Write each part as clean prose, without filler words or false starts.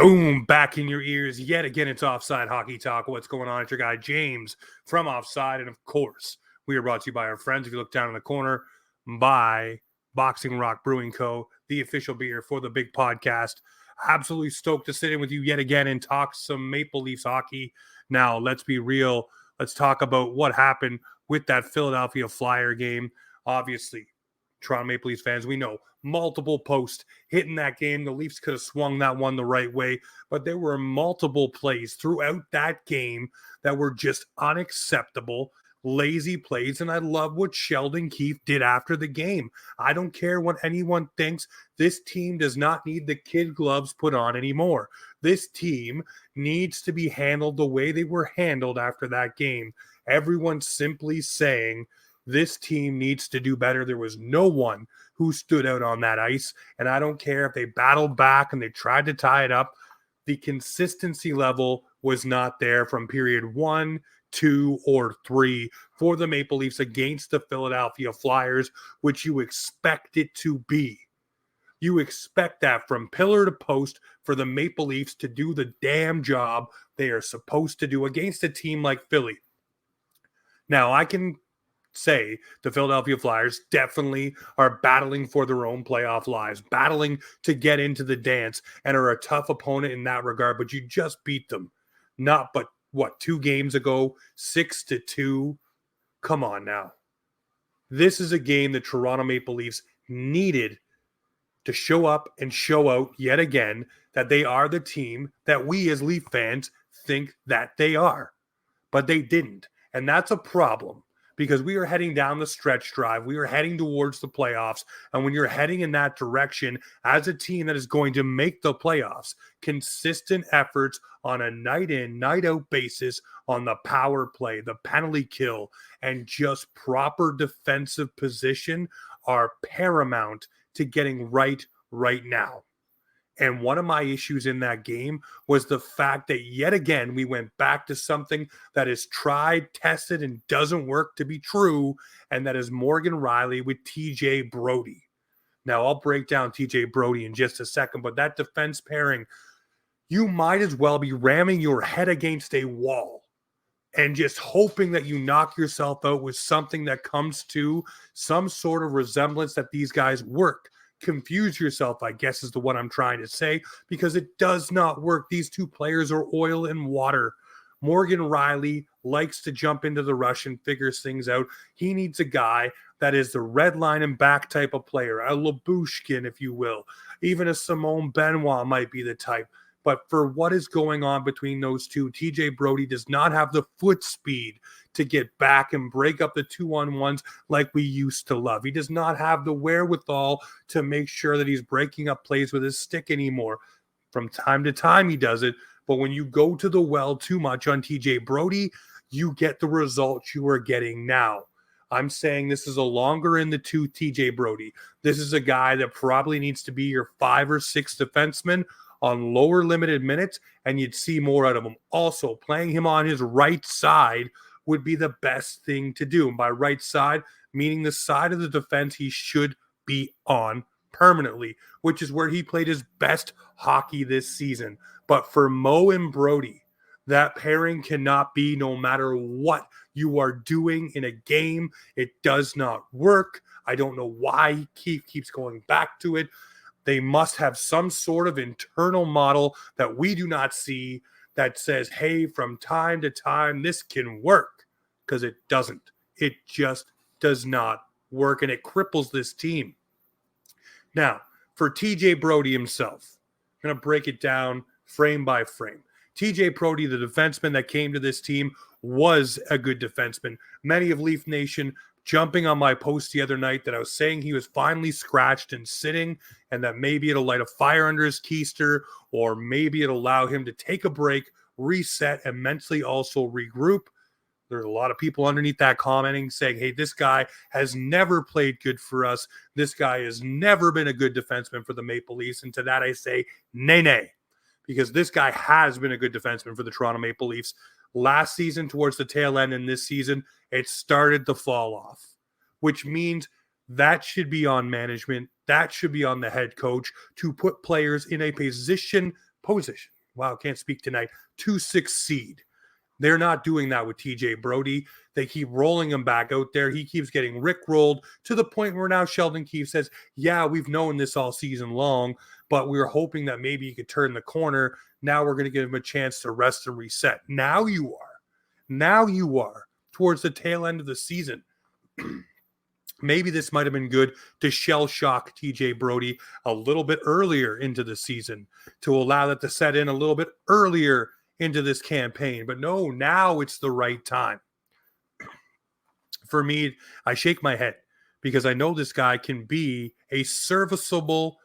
Boom, back in your ears yet again. It's Offside Hockey Talk. What's going on? It's your guy James from Offside, and of course we are brought to you by our friends, if you look down in the corner, by Boxing Rock Brewing Co., the official beer for the big podcast. Absolutely stoked to sit in with you yet again and talk some Maple Leafs hockey. Now, let's be real. Let's talk about what happened with that Philadelphia Flyer game. Obviously, Toronto Maple Leafs fans, we know multiple posts hitting that game. The Leafs could have swung that one the right way, but there were multiple plays throughout that game that were just unacceptable, lazy plays, and I love what Sheldon Keefe did after the game. I don't care what anyone thinks. This team does not need the kid gloves put on anymore. This team needs to be handled the way they were handled after that game. Everyone's simply saying this team needs to do better. There was no one who stood out on that ice, and I don't care if they battled back and they tried to tie it up. The consistency level was not there from period 1, 2, or 3 for the Maple Leafs against the Philadelphia Flyers, which you expect it to be. You expect that from pillar to post for the Maple Leafs to do the damn job they are supposed to do against a team like Philly. Now, I can say the Philadelphia Flyers definitely are battling for their own playoff lives, battling to get into the dance, and are a tough opponent in that regard, but you just beat them. Not but, 2 games ago, 6-2? Come on now. This is a game the Toronto Maple Leafs needed to show up and show out yet again that they are the team that we as Leaf fans think that they are. But they didn't, and that's a problem. Because we are heading down the stretch drive. We are heading towards the playoffs. And when you're heading in that direction as a team that is going to make the playoffs, consistent efforts on a night in, night out basis on the power play, the penalty kill, and just proper defensive position are paramount to getting right now. And one of my issues in that game was the fact that yet again, we went back to something that is tried, tested, and doesn't work to be true. And that is Morgan Rielly with TJ Brodie. Now, I'll break down TJ Brodie in just a second, but that defense pairing, you might as well be ramming your head against a wall and just hoping that you knock yourself out with something that comes to some sort of resemblance that these guys work. Confuse yourself, I guess, is the what I'm trying to say, because it does not work. These two players are oil and water. Morgan Rielly likes to jump into the rush and figures things out. He needs a guy that is the red line and back type of player, a Labushkin, if you will. Even a Simone Benoit might be the type. But for what is going on between those two, TJ Brodie does not have the foot speed to get back and break up the 2-on-1s like we used to love. He does not have the wherewithal to make sure that he's breaking up plays with his stick anymore. From time to time, he does it. But when you go to the well too much on TJ Brodie, you get the results you are getting now. I'm saying this is a longer in the tooth TJ Brodie. This is a guy that probably needs to be your 5 or 6 defenseman on lower limited minutes, and you'd see more out of him. Also, playing him on his right side would be the best thing to do. And by right side, meaning the side of the defense he should be on permanently, which is where he played his best hockey this season. But for Mo and Brodie, that pairing cannot be, no matter what you are doing in a game. It does not work. I don't know why he keeps going back to it. They must have some sort of internal model that we do not see that says, hey, from time to time, this can work, because it doesn't. It just does not work, and it cripples this team. Now, for TJ Brodie himself, I'm going to break it down frame by frame. TJ Brodie, the defenseman that came to this team, was a good defenseman. Many of Leaf Nation jumping on my post the other night that I was saying he was finally scratched and sitting, and that maybe it'll light a fire under his keister, or maybe it'll allow him to take a break, reset, and mentally also regroup. There's a lot of people underneath that commenting saying, hey, this guy has never played good for us. This guy has never been a good defenseman for the Maple Leafs. And to that I say, nay, because this guy has been a good defenseman for the Toronto Maple Leafs. Last season, towards the tail end, and this season, it started to fall off, which means that should be on management. That should be on the head coach to put players in a position wow, can't speak tonight, to succeed. They're not doing that with TJ Brodie. They keep rolling him back out there. He keeps getting rickrolled to the point where now Sheldon Keefe says, yeah, we've known this all season long, but we were hoping that maybe he could turn the corner. Now we're going to give him a chance to rest and reset. Now you are towards the tail end of the season. Maybe this might have been good to shell shock TJ Brodie a little bit earlier into the season, to allow that to set in a little bit earlier into this campaign. But no, now it's the right time. For me, I shake my head because I know this guy can be a serviceable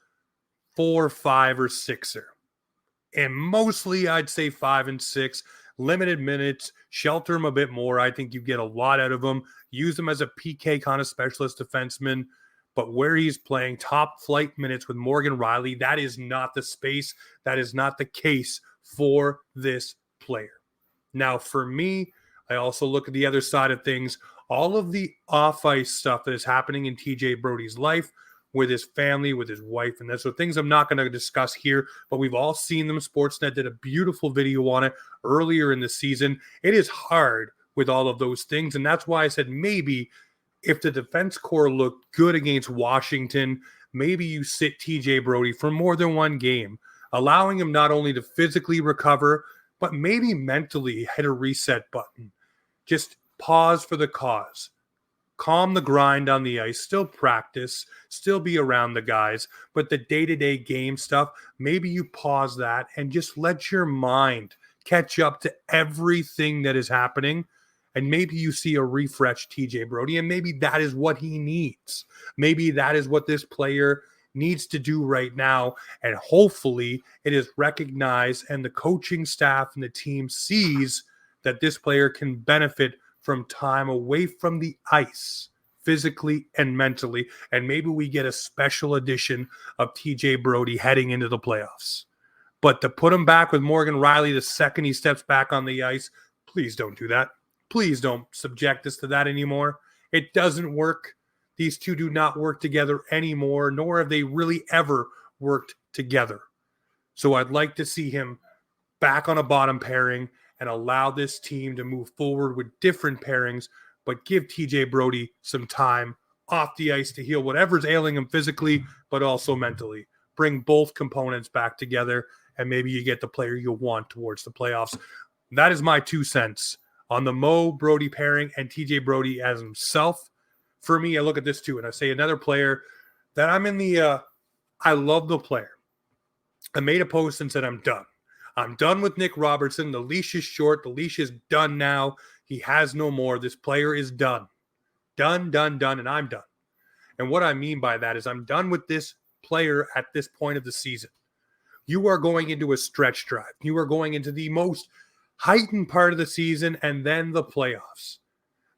4, 5, or 6er. And mostly I'd say 5 and 6. Limited minutes, shelter him a bit more. I think you get a lot out of him. Use him as a PK kind of specialist defenseman. But where he's playing top flight minutes with Morgan Rielly, that is not the space. That is not the case for this player. Now, for me, I also look at the other side of things. All of the off-ice stuff that is happening in TJ Brodie's life, with his family, with his wife, and those are things I'm not going to discuss here, but we've all seen them. Sportsnet did a beautiful video on it earlier in the season. It is hard with all of those things, and that's why I said maybe if the defense core looked good against Washington, maybe you sit TJ Brodie for more than one game, allowing him not only to physically recover, but maybe mentally hit a reset button. Just pause for the cause. Calm the grind on the ice, still practice, still be around the guys, but the day-to-day game stuff, maybe you pause that and just let your mind catch up to everything that is happening, and maybe you see a refreshed TJ Brodie, and maybe that is what he needs. Maybe that is what this player needs to do right now, and hopefully it is recognized and the coaching staff and the team sees that this player can benefit from time away from the ice, physically and mentally, and maybe we get a special edition of TJ Brodie heading into the playoffs. But to put him back with Morgan Rielly the second he steps back on the ice, please don't do that. Please don't subject us to that anymore. It doesn't work. These two do not work together anymore, nor have they really ever worked together. So I'd like to see him back on a bottom pairing and allow this team to move forward with different pairings, but give TJ Brodie some time off the ice to heal whatever's ailing him physically, but also mentally. Bring both components back together, and maybe you get the player you want towards the playoffs. That is my 2 cents on the Mo Brodie pairing and TJ Brodie as himself. For me, I look at this too, and I say another player that I'm in the I love the player. I made a post and said I'm done. I'm done with Nick Robertson. The leash is short. The leash is done now. He has no more. This player is done. Done, and I'm done. And what I mean by that is I'm done with this player at this point of the season. You are going into a stretch drive. You are going into the most heightened part of the season and then the playoffs.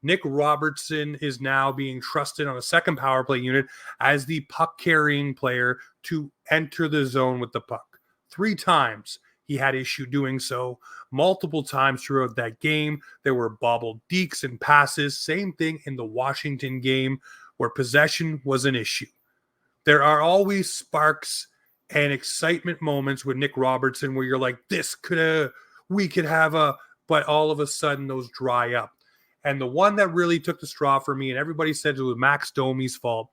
Nick Robertson is now being trusted on a second power play unit as the puck-carrying player to enter the zone with the puck. 3 times he had issue doing so. Multiple times throughout that game, there were bobbled dekes and passes. Same thing in the Washington game where possession was an issue. There are always sparks and excitement moments with Nick Robertson where you're like, we could have a, but all of a sudden those dry up. And the one that really took the straw for me, and everybody said it was Max Domi's fault.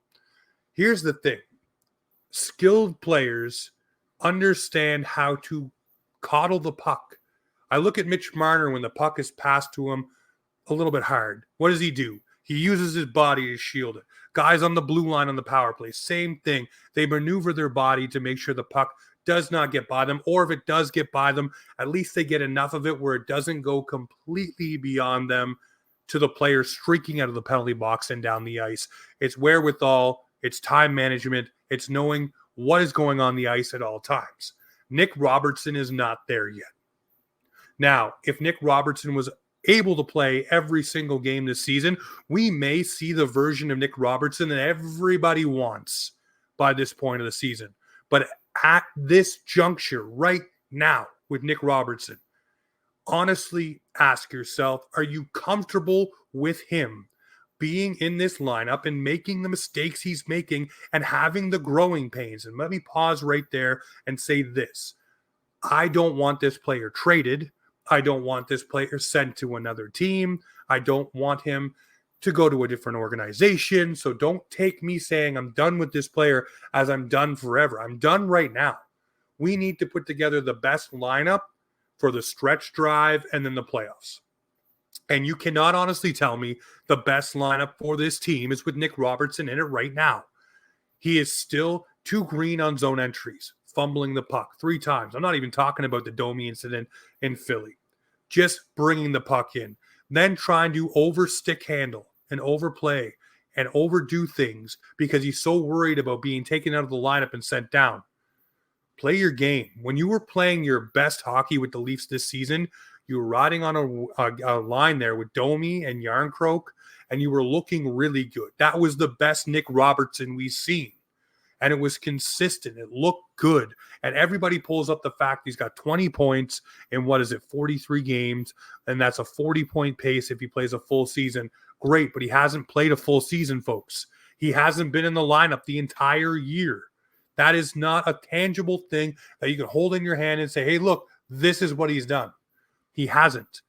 Here's the thing. Skilled players understand how to coddle the puck. I look at Mitch Marner when the puck is passed to him a little bit hard. What does he do? He uses his body to shield it. Guys on the blue line on the power play, same thing. They maneuver their body to make sure the puck does not get by them, or if it does get by them, at least they get enough of it where it doesn't go completely beyond them to the player streaking out of the penalty box and down the ice. It's wherewithal, it's time management, it's knowing what is going on the ice at all times. Nick Robertson is not there yet. Now, if Nick Robertson was able to play every single game this season, we may see the version of Nick Robertson that everybody wants by this point of the season. But at this juncture right now with Nick Robertson, honestly ask yourself, are you comfortable with him being in this lineup and making the mistakes he's making and having the growing pains? And let me pause right there and say this. I don't want this player traded. I don't want this player sent to another team. I don't want him to go to a different organization. So don't take me saying I'm done with this player as I'm done forever. I'm done right now. We need to put together the best lineup for the stretch drive and then the playoffs. And you cannot honestly tell me the best lineup for this team is with Nick Robertson in it right now. He is still too green on zone entries, fumbling the puck 3 times. I'm not even talking about the Domi incident in Philly. Just bringing the puck in, then trying to overstick handle and overplay and overdo things because he's so worried about being taken out of the lineup and sent down. Play your game. When you were playing your best hockey with the Leafs this season, you were riding on a line there with Domi and Jarnkrok, and you were looking really good. That was the best Nick Robertson we've seen. And it was consistent. It looked good. And everybody pulls up the fact he's got 20 points in, 43 games. And that's a 40-point pace if he plays a full season. Great, but he hasn't played a full season, folks. He hasn't been in the lineup the entire year. That is not a tangible thing that you can hold in your hand and say, hey, look, this is what he's done. He hasn't.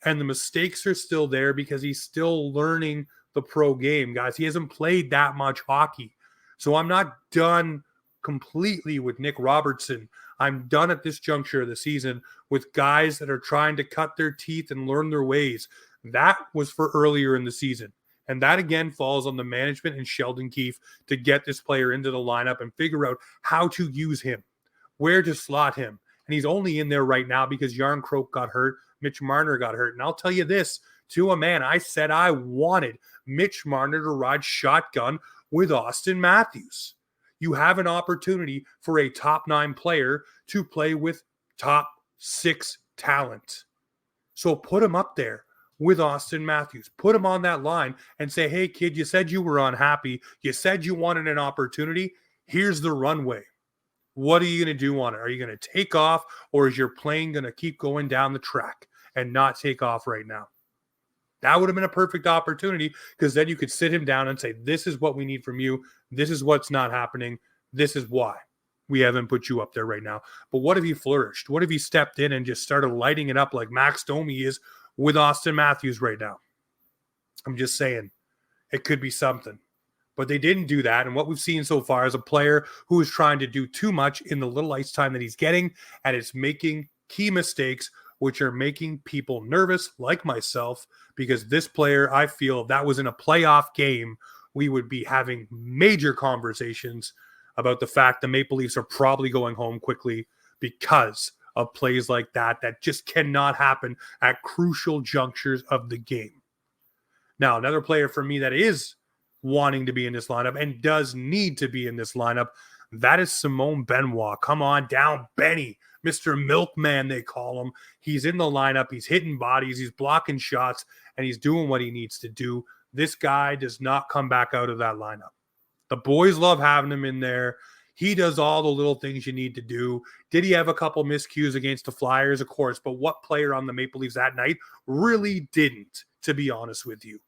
And the mistakes are still there because he's still learning the pro game, guys. He hasn't played that much hockey. So I'm not done completely with Nick Robertson. I'm done at this juncture of the season with guys that are trying to cut their teeth and learn their ways. That was for earlier in the season. And that, again, falls on the management and Sheldon Keefe to get this player into the lineup and figure out how to use him, where to slot him. And he's only in there right now because Jarnkrok got hurt, Mitch Marner got hurt. And I'll tell you this, to a man, I said I wanted Mitch Marner to ride shotgun with Austin Matthews. You have an opportunity for a top 9 player to play with top 6 talent. So put him up there with Austin Matthews. Put him on that line and say, hey, kid, you said you were unhappy. You said you wanted an opportunity. Here's the runway. What are you going to do on it? Are you going to take off, or is your plane going to keep going down the track and not take off right now? That would have been a perfect opportunity, because then you could sit him down and say, this is what we need from you. This is what's not happening. This is why we haven't put you up there right now. But what if he flourished? What if he stepped in and just started lighting it up like Max Domi is with Austin Matthews right now? I'm just saying, it could be something. But they didn't do that. And what we've seen so far is a player who is trying to do too much in the little ice time that he's getting, and it's making key mistakes, which are making people nervous, like myself, because this player, I feel, if that was in a playoff game, we would be having major conversations about the fact the Maple Leafs are probably going home quickly because of plays like that just cannot happen at crucial junctures of the game. Now, another player for me that is wanting to be in this lineup and does need to be in this lineup, that is Simone Benoit. Come on down, Benny. Mr. Milkman, they call him. He's in the lineup. He's hitting bodies. He's blocking shots, and he's doing what he needs to do. This guy does not come back out of that lineup. The boys love having him in there. He does all the little things you need to do. Did he have a couple miscues against the Flyers? Of course, but what player on the Maple Leafs that night really didn't, to be honest with you?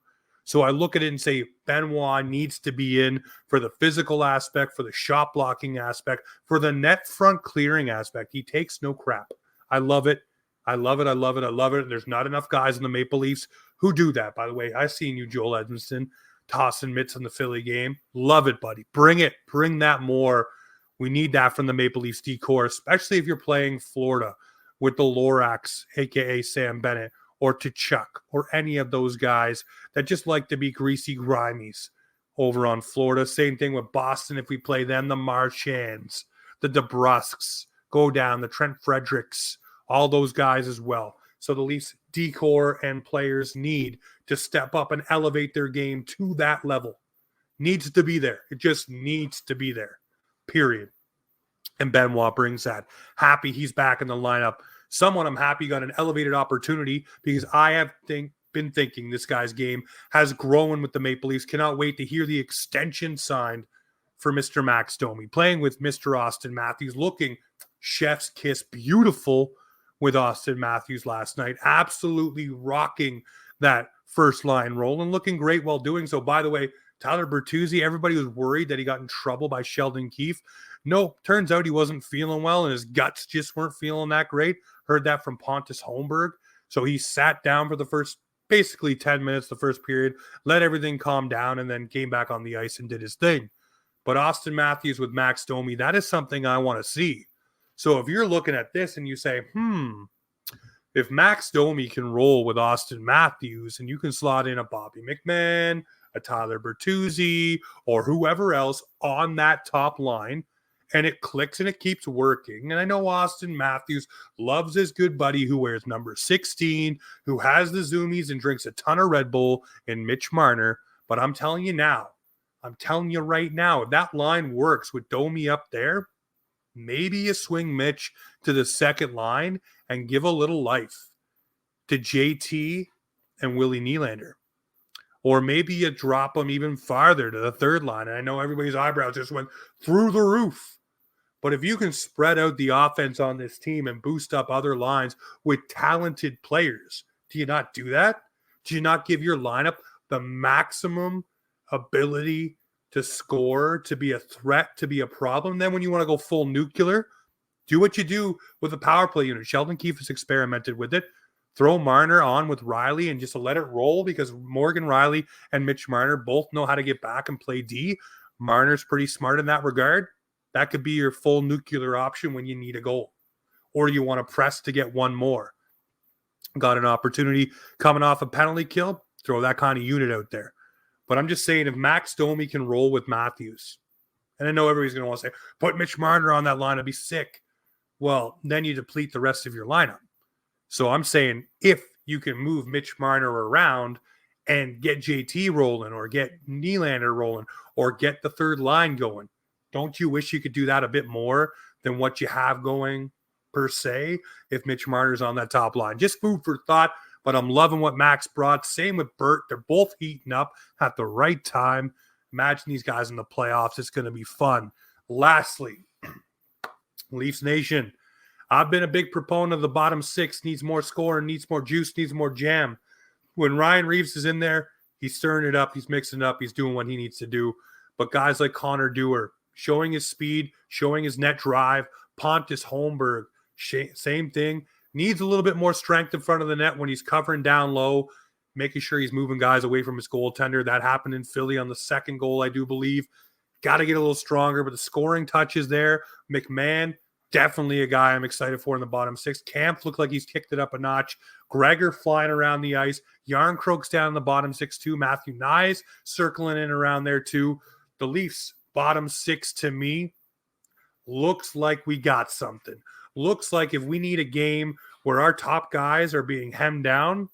So I look at it and say Benoit needs to be in for the physical aspect, for the shot blocking aspect, for the net front clearing aspect. He takes no crap. I love it. I love it. I love it. I love it. There's not enough guys in the Maple Leafs who do that, by the way. I've seen you, Joel Edmondson, tossing mitts in the Philly game. Love it, buddy. Bring it. Bring that more. We need that from the Maple Leafs decor, especially if you're playing Florida with the Lorax, a.k.a. Sam Bennett, or Tkachuk, or any of those guys that just like to be greasy grimies over on Florida. Same thing with Boston if we play them, the Marchands, the DeBrusques, go down, the Trent Fredericks, all those guys as well. So the Leafs decor and players need to step up and elevate their game to that level. Needs to be there. It just needs to be there, period. And Benoit brings that. Happy he's back in the lineup. Someone I'm happy got an elevated opportunity, because I have been thinking this guy's game has grown with the Maple Leafs. Cannot wait to hear the extension signed for Mr. Max Domi, playing with Mr. Austin Matthews, looking chef's kiss beautiful with Austin Matthews last night, absolutely rocking that first line role and looking great while doing so. By the way, Tyler Bertuzzi, everybody was worried that he got in trouble by Sheldon Keefe. No, turns out he wasn't feeling well and his guts just weren't feeling that great. Heard that from Pontus Holmberg. So he sat down for the first basically 10 minutes, the first period, let everything calm down, and then came back on the ice and did his thing. But Austin Matthews with Max Domi, that is something I want to see. So if you're looking at this and you say, if Max Domi can roll with Austin Matthews and you can slot in a Bobby McMahon, a Tyler Bertuzzi, or whoever else on that top line, and it clicks and it keeps working. And I know Austin Matthews loves his good buddy who wears number 16, who has the zoomies and drinks a ton of Red Bull, and Mitch Marner. But I'm telling you right now, if that line works with Domi up there, maybe you swing Mitch to the second line and give a little life to JT and Willie Nylander. Or maybe you drop them even farther to the third line. And I know everybody's eyebrows just went through the roof. But if you can spread out the offense on this team and boost up other lines with talented players, do you not do that? Do you not give your lineup the maximum ability to score, to be a threat, to be a problem? Then when you want to go full nuclear, do what you do with the power play unit. Sheldon Keefe has experimented with it. Throw Marner on with Riley and just let it roll, because Morgan Riley and Mitch Marner both know how to get back and play D. Marner's pretty smart in that regard. That could be your full nuclear option when you need a goal, or you want to press to get one more. Got an opportunity coming off a penalty kill, throw that kind of unit out there. But I'm just saying, if Max Domi can roll with Matthews, and I know everybody's going to want to say, put Mitch Marner on that line, it'd be sick. Well, then you deplete the rest of your lineup. So I'm saying, if you can move Mitch Marner around and get JT rolling, or get Nylander rolling, or get the third line going, don't you wish you could do that a bit more than what you have going, per se, if Mitch Marner's on that top line? Just food for thought, but I'm loving what Max brought. Same with Bert. They're both heating up at the right time. Imagine these guys in the playoffs. It's going to be fun. Lastly, Leafs Nation. I've been a big proponent of the bottom six. Needs more scoring, needs more juice, needs more jam. When Ryan Reeves is in there, he's stirring it up, he's mixing it up, he's doing what he needs to do. But guys like Connor Dewar, showing his speed, showing his net drive. Pontus Holmberg, same thing. Needs a little bit more strength in front of the net when he's covering down low, making sure he's moving guys away from his goaltender. That happened in Philly on the second goal, I do believe. Got to get a little stronger, but the scoring touch is there. McMahon, definitely a guy I'm excited for in the bottom six. Camp looked like he's kicked it up a notch. Gregor flying around the ice. Jarnkrok's down in the bottom six too. Matthew Nyes circling in around there too. The Leafs bottom six, to me, looks like we got something. Looks like if we need a game where our top guys are being hemmed down,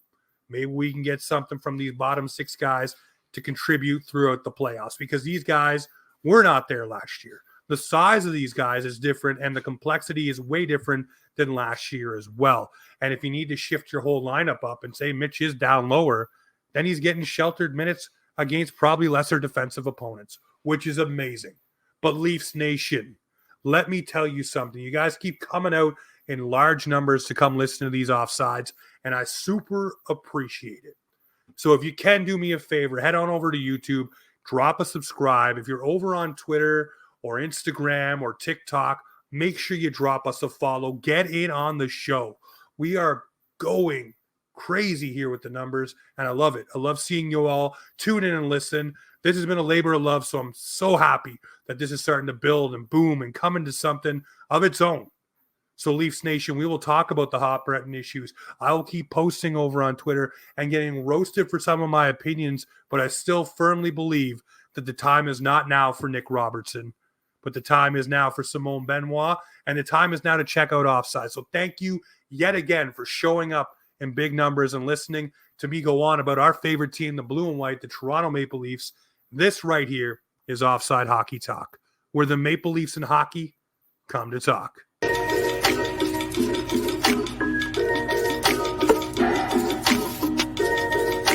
maybe we can get something from these bottom six guys to contribute throughout the playoffs, because these guys were not there last year. The size of these guys is different, and the complexity is way different than last year as well. And if you need to shift your whole lineup up and say Mitch is down lower, then he's getting sheltered minutes against probably lesser defensive opponents, which is amazing. But Leafs Nation, let me tell you something. You guys keep coming out in large numbers to come listen to these offsides, and I super appreciate it. So if you can do me a favor, head on over to YouTube, drop a subscribe. If you're over on Twitter or Instagram or TikTok, make sure you drop us a follow. Get in on the show. We are going crazy here with the numbers, and I love it. I love seeing you all tune in and listen. This has been a labor of love, so I'm so happy that this is starting to build and boom and come into something of its own. So Leafs Nation, we will talk about the hot button issues. I will keep posting over on Twitter and getting roasted for some of my opinions, but I still firmly believe that the time is not now for Nick Robertson, but the time is now for Simone Benoit, and the time is now to check out Offside. So thank you yet again for showing up in big numbers and listening to me go on about our favorite team, the blue and white, the Toronto Maple Leafs. This right here is Offside Hockey Talk, where the Maple Leafs and hockey come to talk.